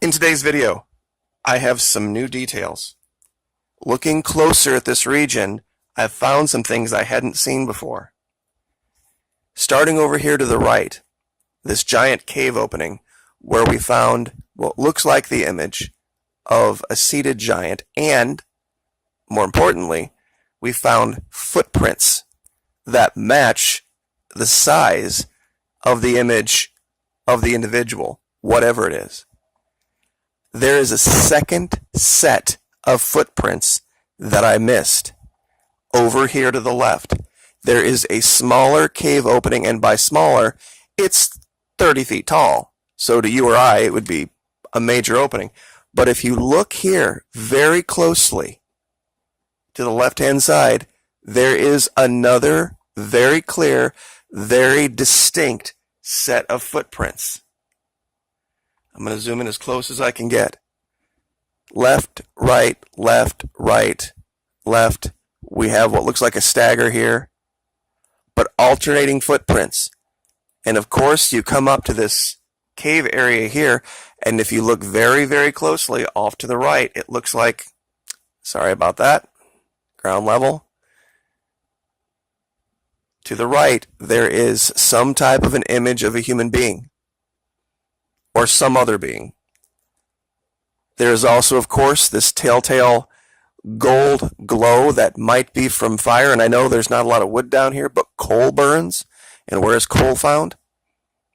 In today's video, I have some new details. Looking closer at this region, I've found some things I hadn't seen before. Starting over here to the right, this giant cave opening where we found what looks like the image of a seated giant, and, more importantly, we found footprints that match the size of the image of the individual, whatever it is. There is a second set of footprints that I missed. Over here to the left, there is a smaller cave opening, and by smaller, it's 30 feet tall. So to you or I, it would be a major opening. But if you look here very closely to the left-hand side, there is another very clear, very distinct set of footprints. I'm going to zoom in as close as I can get. Left, right, left, right, left. We have what looks like a stagger here, but alternating footprints. And of course, you come up to this cave area here, and if you look very, very closely off to the right, it looks like, sorry about that, ground level. To the right, there is some type of an image of a human being or some other being. There is also, of course, this telltale gold glow that might be from fire, and I know there's not a lot of wood down here, but coal burns. And where is coal found?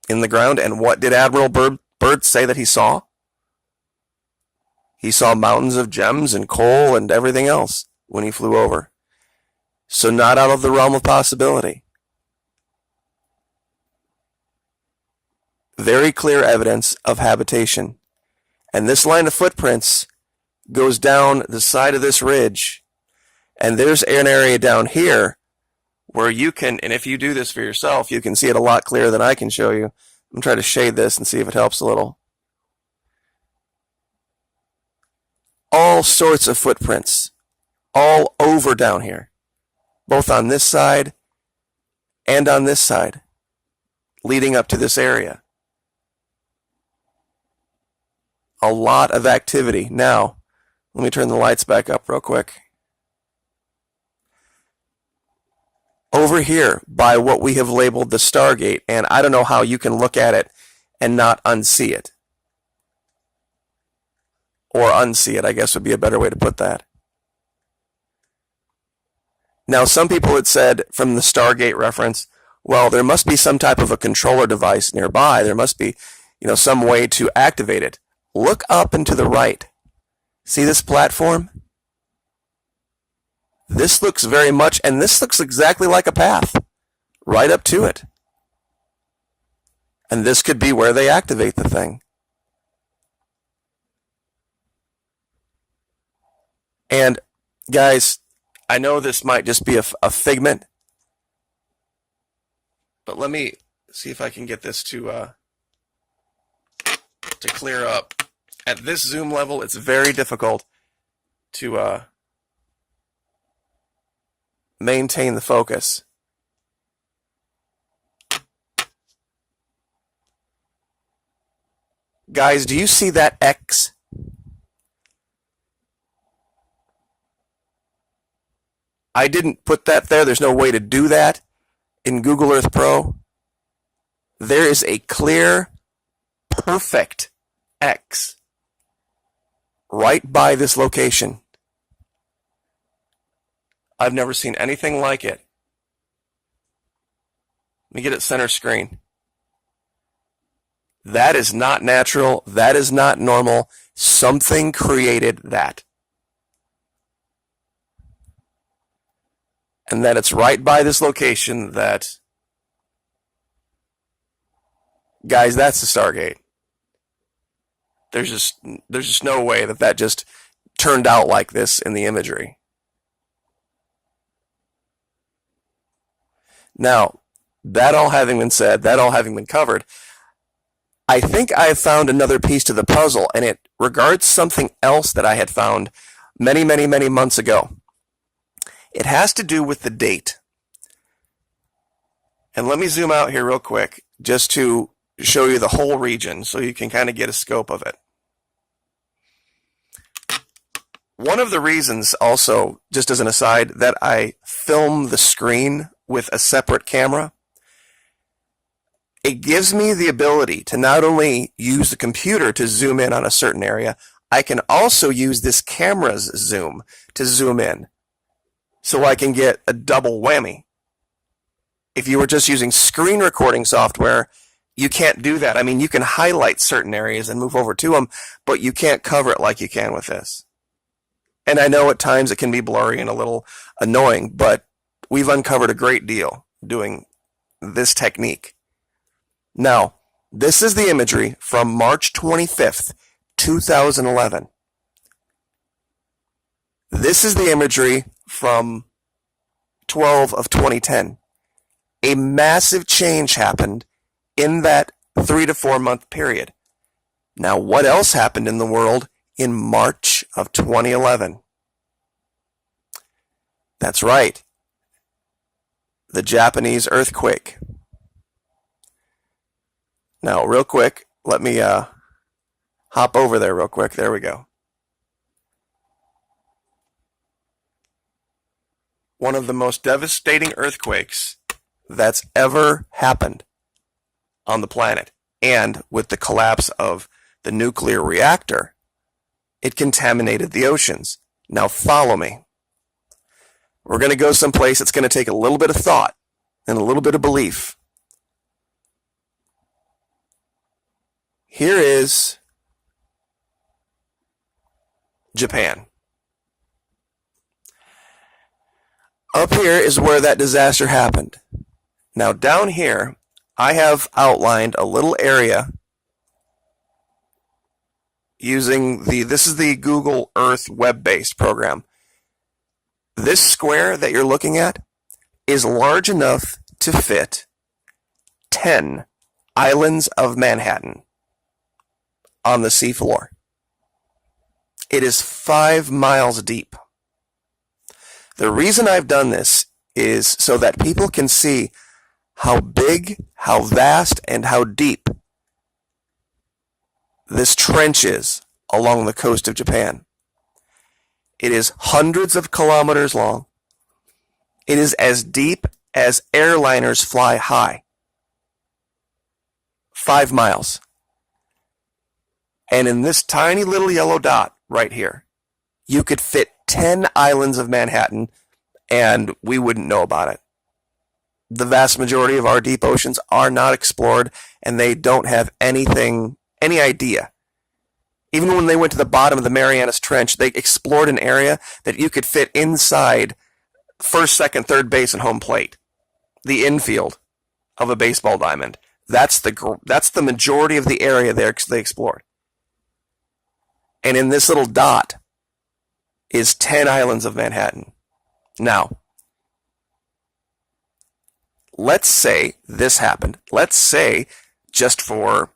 In the ground. And what did Admiral Byrd say that he saw? He saw mountains of gems and coal and everything else when he flew over. So not out of the realm of possibility. Very clear evidence of habitation. And this line of footprints goes down the side of this ridge. And there's an area down here where you can, and if you do this for yourself, you can see it a lot clearer than I can show you. I'm going to try to shade this and see if it helps a little. All sorts of footprints, all over down here, both on this side and on this side, leading up to this area. A lot of activity. Now, let me turn the lights back up real quick. Over here by what we have labeled the Stargate, and I don't know how you can look at it and not unsee it. Or unsee it, I guess would be a better way to put that. Now, some people had said from the Stargate reference, well, there must be some type of a controller device nearby. There must be, some way to activate it. Look up and to the right. See this platform? This looks very much, and this looks exactly like a path, right up to it. And this could be where they activate the thing. And guys, I know this might just be a figment, but let me see if I can get this to clear up. At this zoom level, it's very difficult to maintain the focus. Guys, do you see that X? I didn't put that there. There's no way to do that in Google Earth Pro. There is a clear, perfect X right by this location. I've never seen anything like it. Let me get it center screen. That is not natural. That is not normal. Something created that. And that it's right by this location that, guys, that's the Stargate. There's just no way that just turned out like this in the imagery. Now, that all having been said, that all having been covered, I think I have found another piece to the puzzle, and it regards something else that I had found many, many, many months ago. It has to do with the date. And let me zoom out here real quick just to show you the whole region so you can kind of get a scope of it. One of the reasons also, just as an aside, that I film the screen with a separate camera, it gives me the ability to not only use the computer to zoom in on a certain area, I can also use this camera's zoom to zoom in. So I can get a double whammy. If you were just using screen recording software, you can't do that. I mean, you can highlight certain areas and move over to them, but you can't cover it like you can with this. And I know at times it can be blurry and a little annoying, but we've uncovered a great deal doing this technique. Now, this is the imagery from March 25th, 2011. This is the imagery from 12 of 2010. A massive change happened in that 3 to 4 month period. Now, what else happened in the world in March of 2011? That's right. The Japanese earthquake. Now, real quick, let me hop over there real quick. There we go. One of the most devastating earthquakes that's ever happened on the planet. And with the collapse of the nuclear reactor, it contaminated the oceans. Now follow me. We're going to go someplace that's going to take a little bit of thought and a little bit of belief. Here is Japan. Up here is where that disaster happened. Now down here, I have outlined a little area using this is the Google Earth web-based program. This square that you're looking at is large enough to fit 10 islands of Manhattan on the seafloor. It is 5 miles deep. The reason I've done this is so that people can see how big, how vast, and how deep this trench is along the coast of Japan. It is hundreds of kilometers long. It is as deep as airliners fly high. 5 miles. And in this tiny little yellow dot right here, you could fit 10 islands of Manhattan, and we wouldn't know about it. The vast majority of our deep oceans are not explored, and they don't have any idea. Even when they went to the bottom of the Marianas Trench, they explored an area that you could fit inside first, second, third base, and home plate. The infield of a baseball diamond. That's the majority of the area they explored. And in this little dot is 10 islands of Manhattan. Now, let's say this happened. Let's say, just for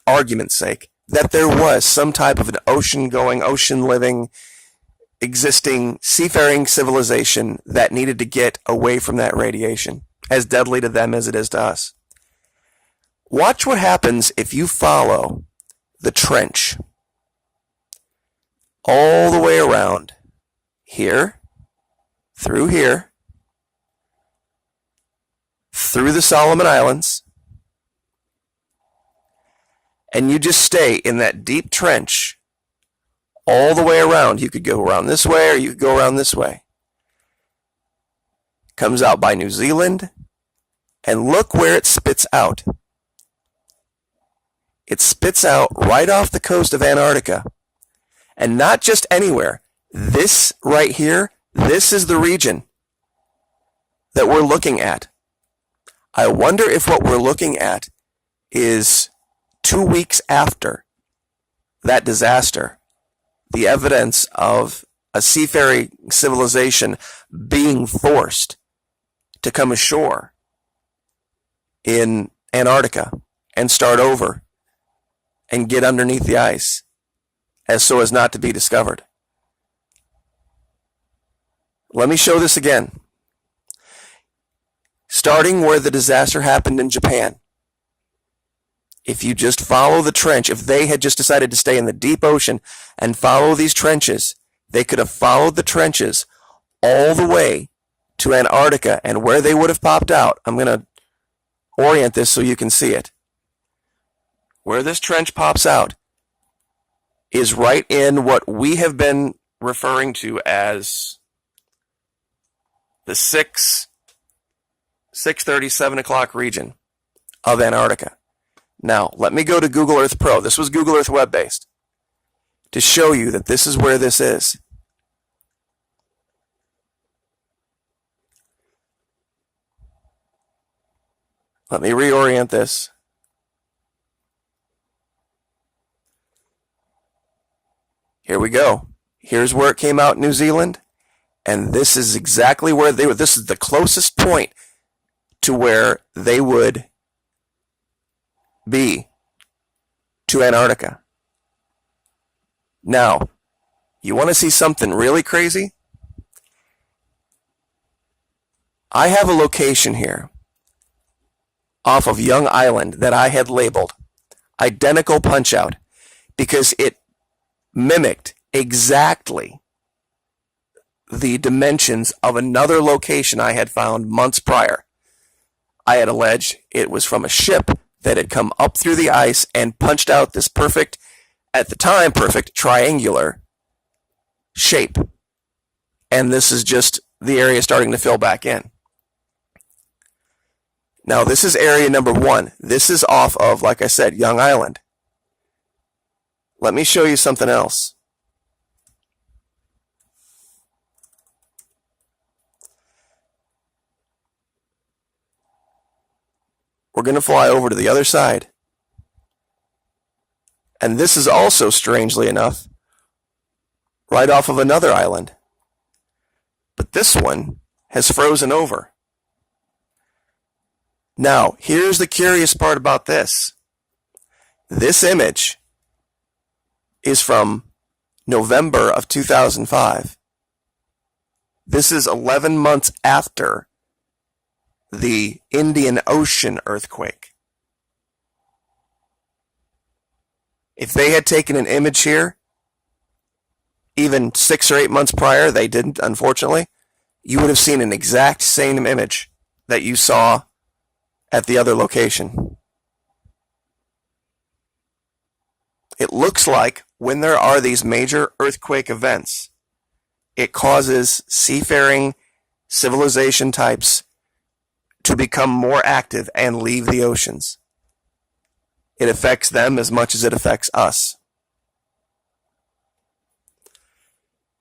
argument's sake, that there was some type of an ocean-going, ocean-living, existing seafaring civilization that needed to get away from that radiation, as deadly to them as it is to us. Watch what happens if you follow the trench all the way around here, through here, through the Solomon Islands, and you just stay in that deep trench all the way around. You could go around this way or you could go around this way. Comes out by New Zealand, and look where it spits out. It spits out right off the coast of Antarctica. And not just anywhere. This right here, this is the region that we're looking at. I wonder if what we're looking at is 2 weeks after that disaster, the evidence of a seafaring civilization being forced to come ashore in Antarctica and start over and get underneath the ice as so as not to be discovered. Let me show this again. Starting where the disaster happened in Japan. If you just follow the trench, if they had just decided to stay in the deep ocean and follow these trenches, They could have followed the trenches all the way to Antarctica, and where they would have popped out, I'm going to orient this so you can see it. Where this trench pops out is right in what we have been referring to as the 6:30, 7 o'clock region of Antarctica. Now, let me go to Google Earth Pro. This was Google Earth web-based to show you that this is where this is. Let me reorient this. Here we go. Here's where it came out in New Zealand, and this is exactly where they were. This is the closest point to where they would be to Antarctica. Now, you want to see something really crazy? I have a location here off of Young Island that I had labeled identical punch-out because it mimicked exactly the dimensions of another location I had found months prior. I had alleged it was from a ship that had come up through the ice and punched out this perfect, at the time, perfect triangular shape. And this is just the area starting to fill back in. Now, this is area number 1. This is off of, like I said, Young Island. Let me show you something else. We're going to fly over to the other side. And this is also, strangely enough, right off of another island. But this one has frozen over. Now, here's the curious part about this. This image is from November of 2005. This is 11 months after the Indian Ocean earthquake. If they had taken an image here, even 6 or 8 months prior, they didn't, unfortunately, you would have seen an exact same image that you saw at the other location. It looks like when there are these major earthquake events, it causes seafaring civilization types to become more active and leave the oceans. It affects them as much as it affects us.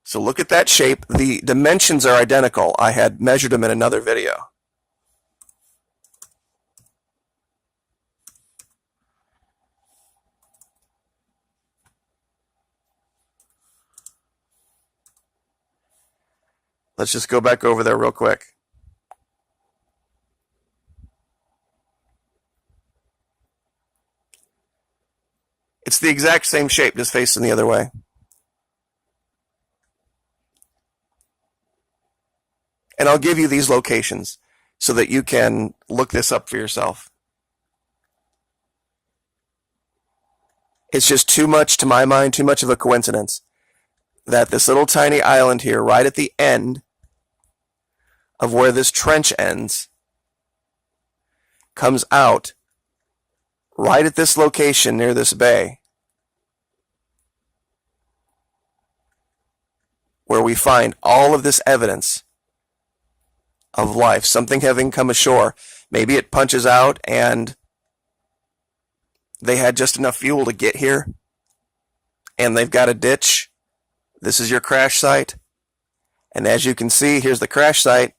So look at that shape. The dimensions are identical. I had measured them in another video. Let's just go back over there real quick. It's the exact same shape, just facing the other way. And I'll give you these locations so that you can look this up for yourself. It's just too much, to my mind, too much of a coincidence that this little tiny island here, right at the end of where this trench ends, comes out right at this location near this bay, where we find all of this evidence of life, something having come ashore. Maybe it punches out and they had just enough fuel to get here, and they've got a ditch. This is your crash site. And as you can see, here's the crash site.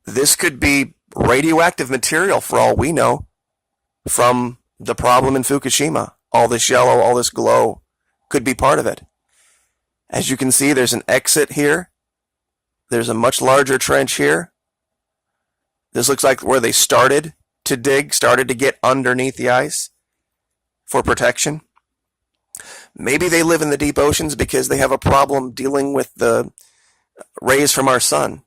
This could be radioactive material for all we know from the problem in Fukushima. All this yellow, all this glow could be part of it. As you can see, there's an exit here. There's a much larger trench here. This looks like where they started to dig, started to get underneath the ice for protection. Maybe they live in the deep oceans because they have a problem dealing with the rays from our sun,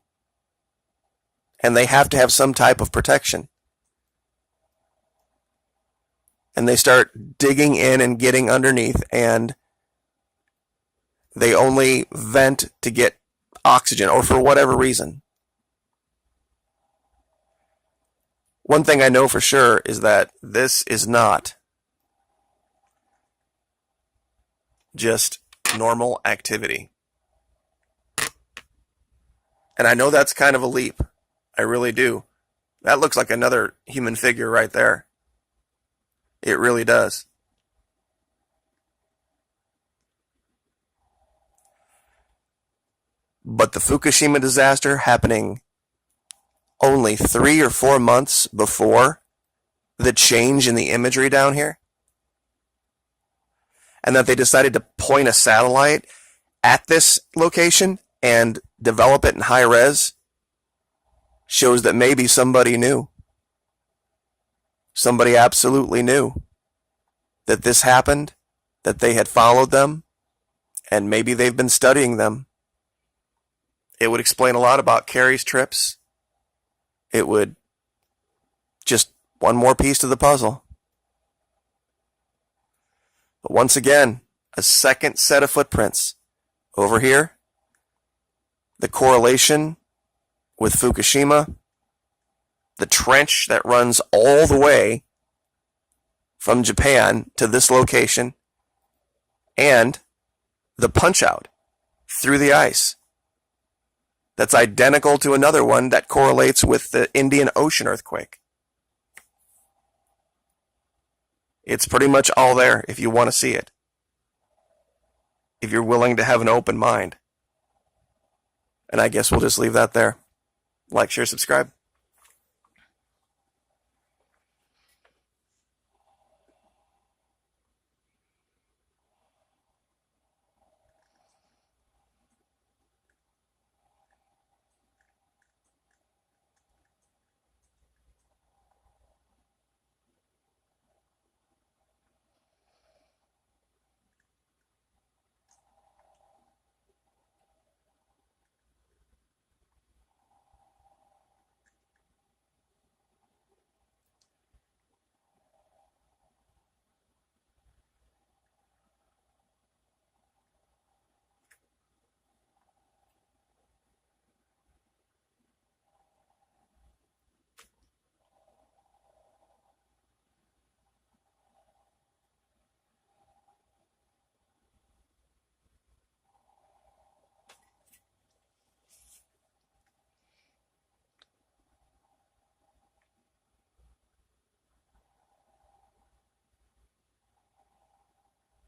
and they have to have some type of protection. And they start digging in and getting underneath, and They only vent to get oxygen, or for whatever reason. One thing I know for sure is that this is not just normal activity. And I know that's kind of a leap. I really do. That looks like another human figure right there. It really does. But the Fukushima disaster happening only 3 or 4 months before the change in the imagery down here, and that they decided to point a satellite at this location and develop it in high res, shows that maybe somebody knew. Somebody absolutely knew that this happened, that they had followed them, and maybe they've been studying them. It would explain a lot about Carrie's trips. It would just one more piece to the puzzle. But once again, a second set of footprints. Over here, the correlation with Fukushima, the trench that runs all the way from Japan to this location, and the punch out through the ice. That's identical to another one that correlates with the Indian Ocean earthquake. It's pretty much all there if you want to see it. If you're willing to have an open mind. And I guess we'll just leave that there. Like, share, subscribe.